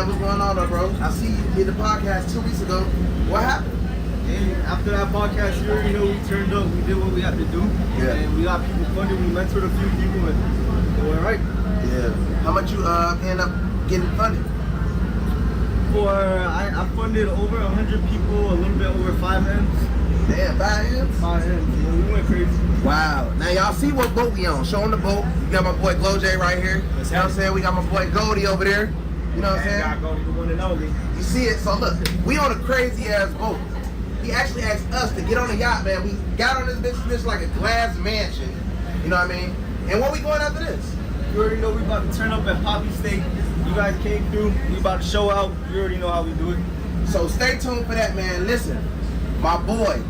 man, what's going on, though, bro? I see you did the podcast 2 weeks ago. What happened? And after that podcast, you already know we turned up. We did what we had to do. Yeah. And we got people funded. We mentored a few people, and it went right. Yeah. How much you end up getting funded? I funded over 100 people, a little bit over 5 M's. Damn, 5 M's? 5 M's, yeah, we went crazy. Wow. Now y'all see what boat we on. Show 'em the boat. We got my boy Glow J right here. You know what I'm saying? We got my boy Goldie over there. You know what I'm saying? Got Goldie, the one and only. You see it? So look, we on a crazy ass boat. He actually asked us to get on the yacht, man. We got on this bitch like a glass mansion. You know what I mean? And what we going after this? You already know we about to turn up at Papi Steak. You guys came through. We about to show out. You already know how we do it. So stay tuned for that, man. Listen, my boy,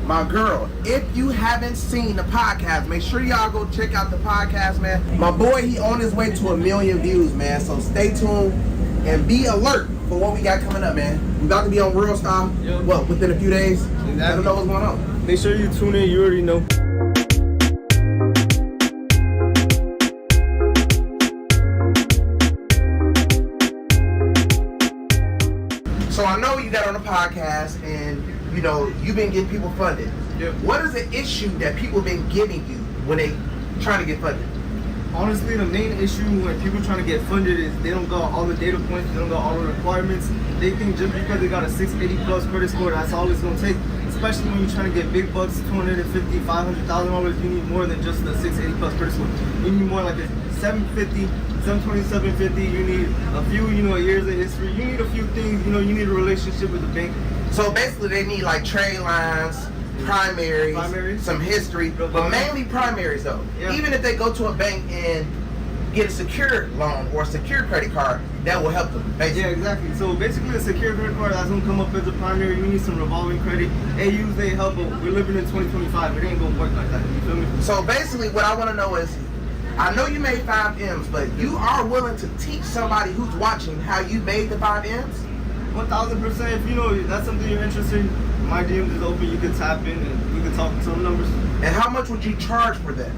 my girl, if you haven't seen the podcast, make sure y'all go check out the podcast, man. My boy, he on his way to 1 million views, man. So stay tuned and be alert for what we got coming up, man. We about to be on Real Style, what, within a few days? Exactly. I don't know what's going on. Make sure you tune in. You already know. So I know you got on the podcast and, you know, you've been getting people funded. Yep. What is the issue that people been giving you when they trying to get funded? Honestly, the main issue when people trying to get funded is they don't got all the data points, they don't got all the requirements. They think just because they got a 680 plus credit score, that's all it's gonna take. Especially when you're trying to get big bucks, $250,000, $500,000, you need more than just the 680 plus credit score. You need more like a 750, 720, 750. You need a few, years of history. You need a few things. You need a relationship with the bank. So basically, they need like trade lines, primaries, some history, but mainly primaries though. Yeah. Even if they go to a bank and get a secured loan or a secured credit card, that will help them. Basically. Yeah, exactly. So basically, a secured credit card that's gonna come up as a primary. You need some revolving credit. AUs, they help, but we're living in 2025. It ain't gonna work like that. You feel me? So basically, what I want to know is, I know you made 5 M's, but you are willing to teach somebody who's watching how you made the 5 M's? 1000%. If that's something you're interested in, my DMs is open. You can tap in and we can talk some numbers. And how much would you charge for that?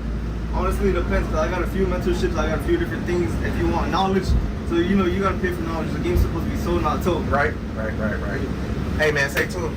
Honestly, it depends. Cause I got a few mentorships. I got a few different things. If you want knowledge, so you gotta pay for knowledge. The game's supposed to be sold, not told. Right. Hey man, stay tuned.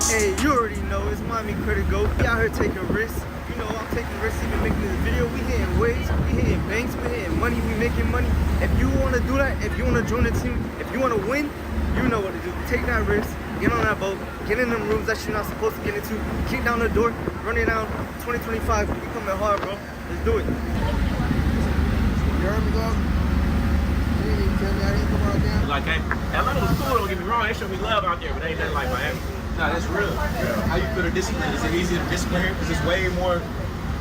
Hey, you already know it's Miami Credit Go. We out here taking risks. I'm taking risks even making this video. We hitting waves, we hitting banks, we hitting money, we making money. If you want to do that, if you want to join the team, if you want to win, you know what to do. Take that risk, get on that boat, get in them rooms that you're not supposed to get into, kick down the door, run it down. 2025, we coming hard, bro. Let's do it. You heard me, dog? You didn't even tell me I didn't come out there. Like, Atlanta was cool, don't get me wrong. They showed me love out there, but ain't nothing like Miami. Nah, that's real. Yeah. How you feel the discipline? Is it easy to discipline here? Because it's way more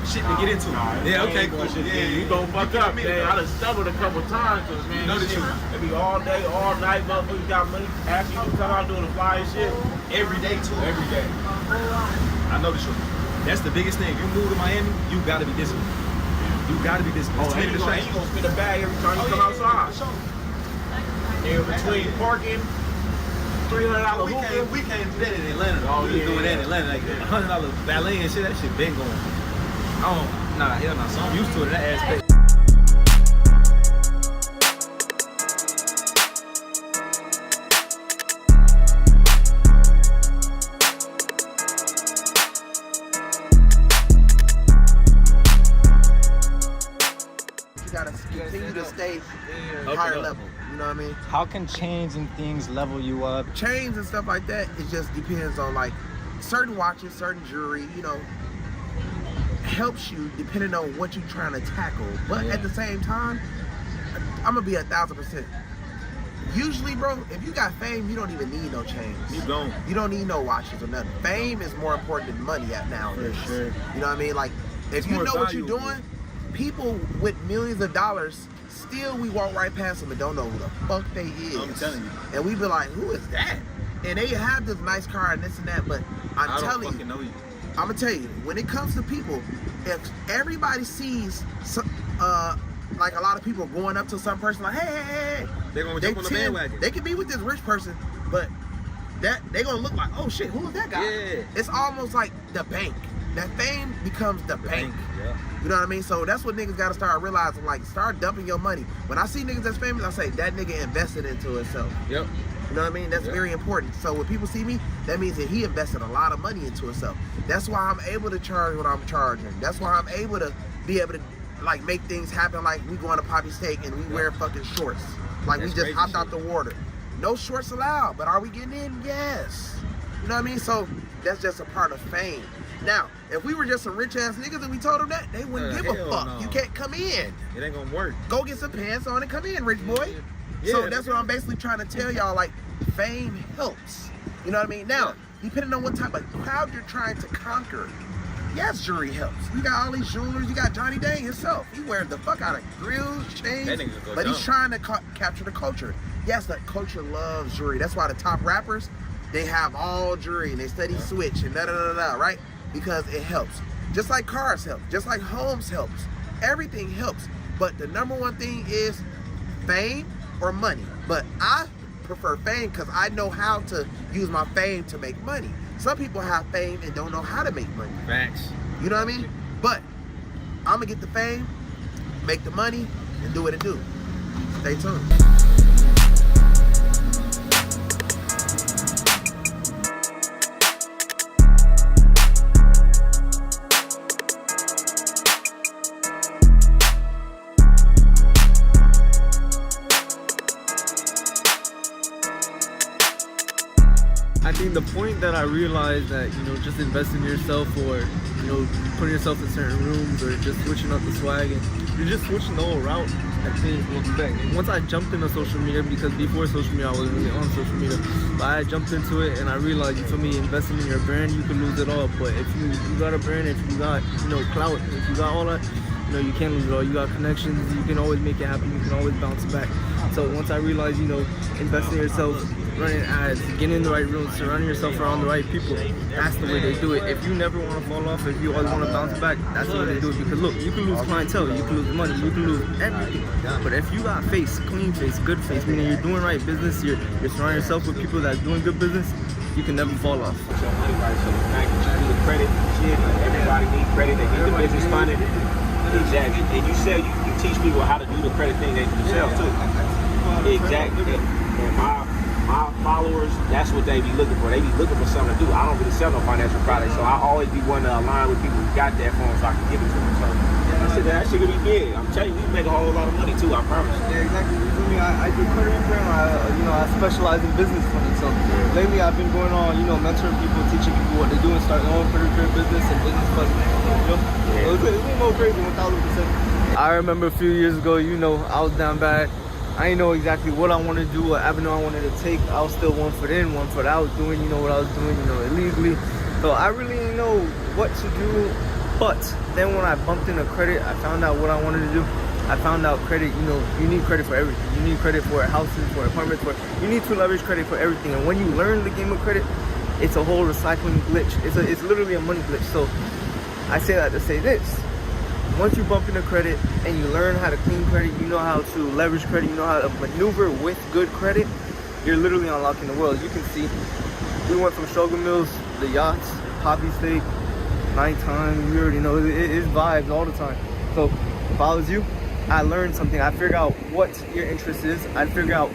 shit to get into. Yeah, okay, cool. Yeah, you gon' fuck up, man. I done stumbled a couple times, cause man, know the shit, truth. it be all day, all night, motherfuckers got money, asking you to come out doing the fly and shit. Every day, too. Every day. I know the truth. That's the biggest thing. You move to Miami, you gotta be disciplined. You gotta be disciplined. Oh, and you gonna spend a bag every time you come outside. In between parking, $300 we can't do that in Atlanta. Oh, we yeah. doing that in Atlanta. Like $100 valet and shit, that shit been going. Hell nah. So I'm used to it in that aspect. You gotta continue to stay higher level. You know what I mean? How can change and things level you up? Chains and stuff like that, it just depends on like certain watches, certain jewelry, helps you depending on what you're trying to tackle. But at the same time, I'm gonna be 1000%. Usually, bro, if you got fame, you don't even need no chains. You don't. You don't need no watches or nothing. Fame is more important than money nowadays. For sure. You know what I mean? Like, if you know what you're doing, people with millions of dollars, still we walk right past them and don't know who the fuck they is. I'm telling you. And we be like, who is that? And they have this nice car and this and that, but I'm telling you, know you. I'm gonna tell you, when it comes to people, if everybody sees like a lot of people going up to some person like, hey, They're gonna jump on the bandwagon. They can be with this rich person, but that they gonna look like, oh shit, who is that guy? Yeah. It's almost like the bank. That fame becomes the bank. Yeah. You know what I mean? So that's what niggas gotta start realizing. Like, start dumping your money. When I see niggas that's famous, I say that nigga invested into himself. Yep. You know what I mean? That's very important. So when people see me, that means that he invested a lot of money into himself. That's why I'm able to charge what I'm charging. That's why I'm able to be able to like make things happen. Like we going to Papi Steak and we wear fucking shorts. Like That's we just hopped shit. out the water. No shorts allowed, but are we getting in? Yes. You know what I mean? So that's just a part of fame. Now, if we were just some rich ass niggas and we told them that, they wouldn't give a hell fuck. no. You can't come in. It ain't gonna work. Go get some pants on and come in, rich boy. Yeah, So that's what I'm basically trying to tell y'all. Like, fame helps. You know what I mean? Now, depending on what type of crowd you're trying to conquer, yes, jewelry helps. You got all these jewelers. You got Johnny Dang himself. He wears the fuck out of grills, chains, That nigga go but he's dumb. trying to capture the culture. Yes, the culture loves jewelry. That's why the top rappers, they have all jewelry and they study switch and da-da-da-da, right? Because it helps. Just like cars help. Just like homes helps. Everything helps. But the number one thing is fame or money. But I prefer fame because I know how to use my fame to make money. Some people have fame and don't know how to make money. Facts. You know what I mean? But I'm gonna get the fame, make the money, and do what it do. Stay tuned. I think the point that I realized that, just investing in yourself or, putting yourself in certain rooms or just switching up the swag and you're just switching the whole route and things looking back. And once I jumped into social media, because before social media I wasn't really on social media, but I jumped into it and I realized, investing in your brand, you can lose it all. But if you got a brand, if you got, clout, if you got all that, you can't lose it all. You got connections, you can always make it happen, you can always bounce back. So once I realized, investing in yourself, running ads, getting in the right rooms, surrounding yourself around the right people, that's the way they do it. If you never want to fall off, if you always want to bounce back, that's the way they do it. Because look, you can lose clientele, you can lose money, you can lose everything. But if you got face, clean face, good face, meaning you're doing right business, you're surrounding yourself with people that's doing good business, you can never fall off. So money, right? So the fact that you do the credit shit, everybody needs credit, they need the business funded. Exactly. And you say you teach people how to do the credit thing themselves too. Exactly. And my followers, that's what they be looking for. They be looking for something to do. I don't really sell no financial products, so I always be wanting to align with people who got that for them so I can give it to them. So I said that shit could be big. I'm telling you, we make a whole lot of money too, I promise. Yeah, exactly. You feel me? I do credit repair. I specialize in business funding. So lately I've been going on, mentoring people, teaching people what to do and starting their own credit repair business and business funding. So it's been more crazy, 1,000%. I remember a few years ago, I was down bad. I didn't know exactly what I wanted to do, what avenue I wanted to take. I was still one foot in, one foot out, doing, what I was doing, illegally. So I really didn't know what to do. But then when I bumped into credit, I found out what I wanted to do. I found out credit, you need credit for everything. You need credit for houses, for apartments, you need to leverage credit for everything. And when you learn the game of credit, it's a whole recycling glitch. It's literally a money glitch. So I say that to say this. Once you bump into credit and you learn how to clean credit, you know how to leverage credit, you know how to maneuver with good credit, you're literally unlocking the world. You can see, we went from Shogun Mills, the Yatcht, Papi Steak, nighttime, you already know, it's vibes all the time. So if I was you, I learned something. I figure out what your interest is. I figure out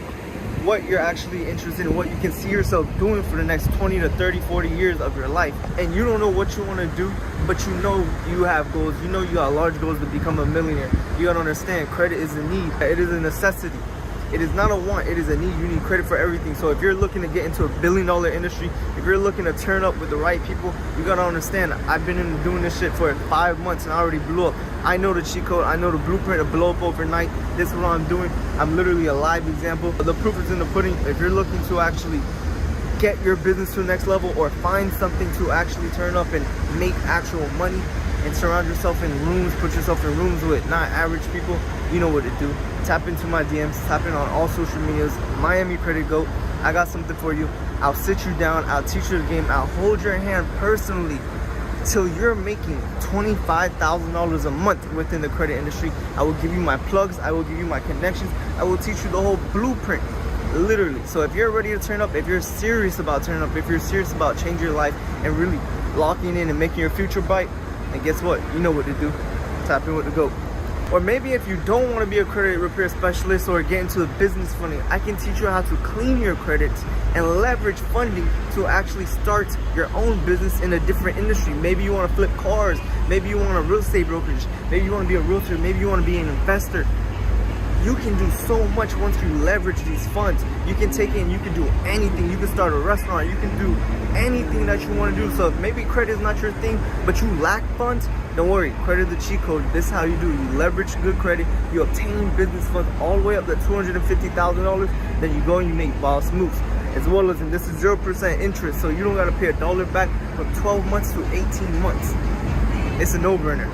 what you're actually interested in, what you can see yourself doing for the next 20 to 30, 40 years of your life. And you don't know what you want to do, but you have goals. You got large goals to become a millionaire. You gotta understand, credit is a need. It is a necessity. It is not a want, it is a need. You need credit for everything. So if you're looking to get into a billion-dollar industry, if you're looking to turn up with the right people, you gotta understand, I've been doing this shit for 5 months and I already blew up. I know the cheat code, I know the blueprint to blow up overnight. This is what I'm doing. I'm literally a live example. The proof is in the pudding. If you're looking to actually get your business to the next level or find something to actually turn up and make actual money and surround yourself in rooms, put yourself in rooms with not average people, you know what to do. Tap into my DMs, tap in on all social medias, Miami Credit Goat. I got something for you. I'll sit you down, I'll teach you the game, I'll hold your hand personally till you're making $25,000 a month within the credit industry. I will give you my plugs, I will give you my connections, I will teach you the whole blueprint literally. So if you're ready to turn up, if you're serious about turning up, if you're serious about changing your life and really locking in and making your future bright, and guess what? You know what to do. Tap in with the GOAT. Or maybe if you don't want to be a credit repair specialist or get into the business funding, I can teach you how to clean your credits and leverage funding to actually start your own business in a different industry. Maybe you want to flip cars, maybe you want a real estate brokerage, maybe you want to be a realtor, maybe you want to be an investor. You can do so much once you leverage these funds. You can take it and you can do anything. You can start a restaurant, you can do anything that you want to do. So if maybe credit is not your thing, but you lack funds, don't worry, credit the cheat code. This is how you do. You leverage good credit, you obtain business funds all the way up to $250,000, then you go and you make boss moves. As well as, and this is 0% interest, so you don't gotta pay $1 back from 12 months to 18 months. It's a no-brainer.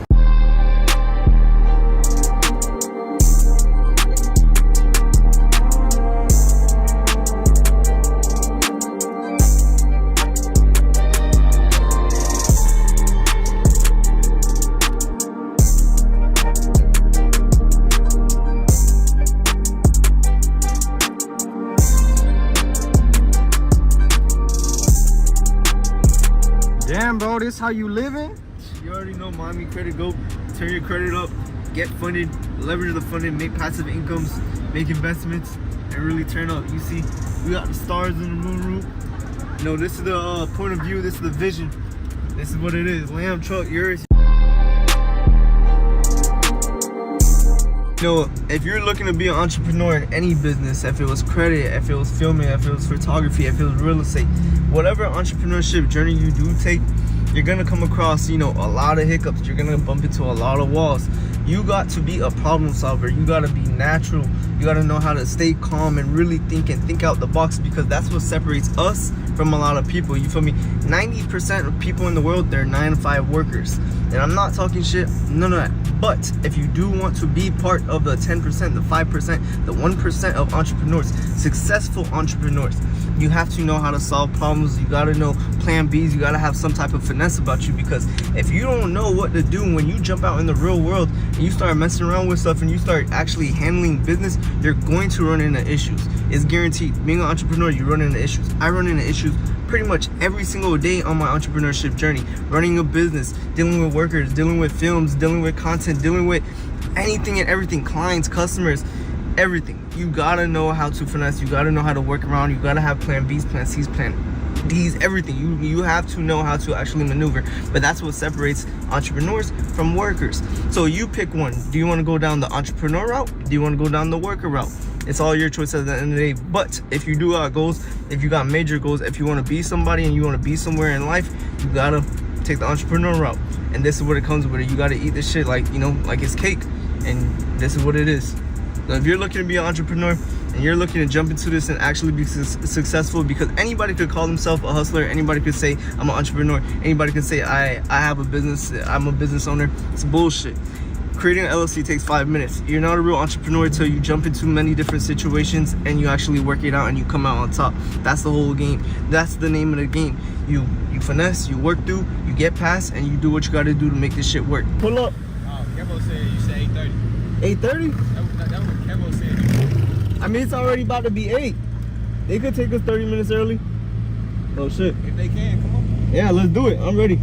Damn, bro, this how you living? You already know Miami Credit GOAT. Turn your credit up, get funded, leverage the funding, make passive incomes, make investments, and really turn up. You see, we got the stars in the moon roof. You know, this is the point of view, this is the vision. This is what it is. Lamb truck, yours. You know, if you're looking to be an entrepreneur in any business, if it was credit, if it was filming, if it was photography, if it was real estate, whatever entrepreneurship journey you do take, you're gonna come across, you know, a lot of hiccups. You're gonna bump into a lot of walls. You got to be a problem solver. You gotta be natural. You gotta know how to stay calm and really think and think out the box, because that's what separates us from a lot of people. You feel me? 90% of people in the world, they're 9-to-5 workers. And I'm not talking shit, none of that. But if you do want to be part of the 10%, the 5%, the 1% of entrepreneurs, successful entrepreneurs, you have to know how to solve problems. You gotta know plan Bs. You gotta have some type of finesse about you, because if you don't know what to do when you jump out in the real world and you start messing around with stuff and you start actually handling business, you're going to run into issues. It's guaranteed. Being an entrepreneur, you run into issues. I run into issues pretty much every single day on my entrepreneurship journey. Running a business, dealing with workers, dealing with films, dealing with content, dealing with anything and everything, clients, customers, everything. You gotta know how to finesse. You gotta know how to work around. You gotta have plan B's, plan C's, plan D's, everything. You have to know how to actually maneuver. But that's what separates entrepreneurs from workers. So you pick one. Do you want to go down the entrepreneur route? Do you want to go down the worker route? It's all your choice at the end of the day. But if you do got goals, if you got major goals, if you want to be somebody and you want to be somewhere in life, you gotta take the entrepreneur route. And this is what it comes with it. You gotta eat this shit like, you know, like it's cake. And this is what it is. So if you're looking to be an entrepreneur and you're looking to jump into this and actually be successful, because anybody could call themselves a hustler, anybody could say I'm an entrepreneur, anybody could say I have a business, I'm a business owner. It's bullshit. Creating an LLC takes 5 minutes. You're not a real entrepreneur until you jump into many different situations and you actually work it out and you come out on top. That's the whole game. That's the name of the game. You finesse, you work through, you get past, and you do what you gotta do to make this shit work. Pull up. Kevo said you said 8:30. 8:30? That was what Kevo said. I mean, it's already about to be 8. They could take us 30 minutes early. Oh shit. If they can, come on. Yeah, let's do it. I'm ready.